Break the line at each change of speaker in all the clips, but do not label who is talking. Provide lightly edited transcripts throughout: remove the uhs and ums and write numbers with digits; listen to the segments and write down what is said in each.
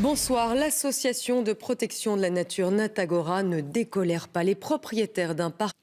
Bonsoir. L'association de protection de la nature Natagora ne décolère pas les propriétaires d'un parc.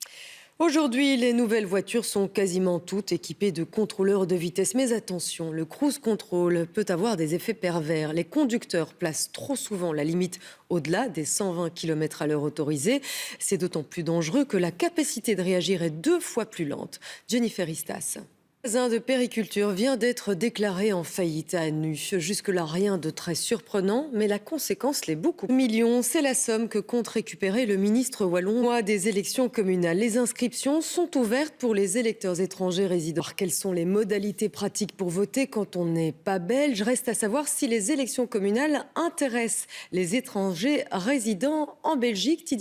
Aujourd'hui, les nouvelles voitures sont quasiment toutes équipées de contrôleurs de vitesse. Mais attention, le cruise control peut avoir des effets pervers. Les conducteurs placent trop souvent la limite au-delà des 120 km/h autorisés. C'est d'autant plus dangereux que la capacité de réagir est 2 fois plus lente. Jennifer Istas. Le magasin de périculture vient d'être déclaré en faillite à Nu. Jusque-là, rien de très surprenant, mais la conséquence l'est beaucoup. Millions, c'est la somme que compte récupérer le ministre wallon. Mois des élections communales. Les inscriptions sont ouvertes pour les électeurs étrangers résidents. Quelles sont les modalités pratiques pour voter quand on n'est pas belge? Reste à savoir si les élections communales intéressent les étrangers résidents en Belgique.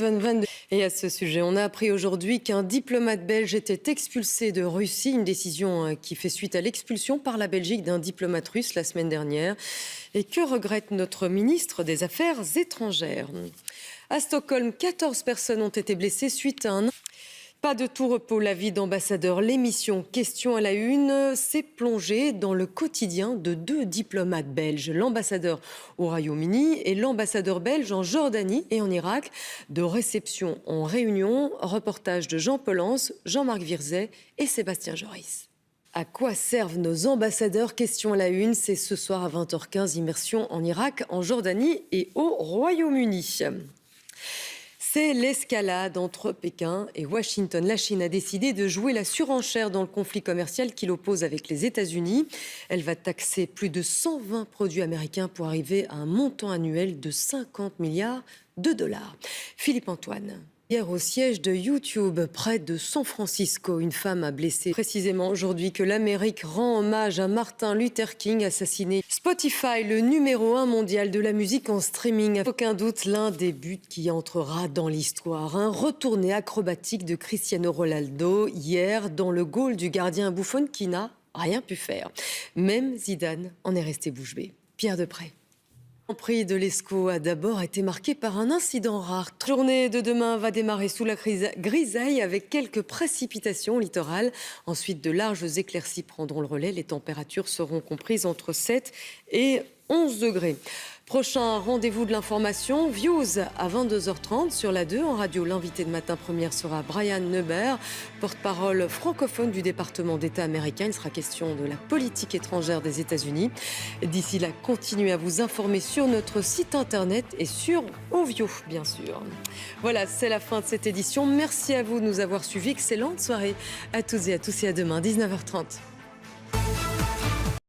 Et à ce sujet, on a appris aujourd'hui qu'un diplomate belge était expulsé de Russie. Une décision qui fait suite à l'expulsion par la Belgique d'un diplomate russe la semaine dernière. Et que regrette notre ministre des Affaires étrangères? À Stockholm, 14 personnes ont été blessées suite à un... Pas de tout repos, la vie d'ambassadeur. L'émission Question à la Une s'est plongée dans le quotidien de 2 diplomates belges, l'ambassadeur au Royaume-Uni et l'ambassadeur belge en Jordanie et en Irak. De réception en réunion, reportage de Jean Polens, Jean-Marc Virzet et Sébastien Joris. À quoi servent nos ambassadeurs? Question à la Une, c'est ce soir à 20h15, immersion en Irak, en Jordanie et au Royaume-Uni. C'est l'escalade entre Pékin et Washington. La Chine a décidé de jouer la surenchère dans le conflit commercial qui l'oppose avec les États-Unis. Elle va taxer plus de 120 produits américains pour arriver à un montant annuel de 50 milliards de dollars. Philippe Antoine. Hier, au siège de YouTube, près de San Francisco, une femme a blessé. Précisément aujourd'hui que l'Amérique rend hommage à Martin Luther King, assassiné. Spotify, le numéro 1 mondial de la musique en streaming. Aucun doute, l'un des buts qui entrera dans l'histoire. Un retourné acrobatique de Cristiano Ronaldo hier dans le goal du gardien Buffon qui n'a rien pu faire. Même Zidane en est resté bouche bée. Pierre Deprez. Le Grand Prix de l'Escaut a d'abord été marqué par un incident rare. La journée de demain va démarrer sous la grisaille avec quelques précipitations littorales. Ensuite, de larges éclaircies prendront le relais. Les températures seront comprises entre 7 et 11 degrés. Prochain rendez-vous de l'information, Views à 22h30 sur la 2 en radio. L'invité de Matin Première sera Brian Neubert, porte-parole francophone du département d'État américain. Il sera question de la politique étrangère des États-Unis. D'ici là, continuez à vous informer sur notre site internet et sur Ovio, bien sûr. Voilà, c'est la fin de cette édition. Merci à vous de nous avoir suivis. Excellente soirée à toutes et à tous et à demain, 19h30.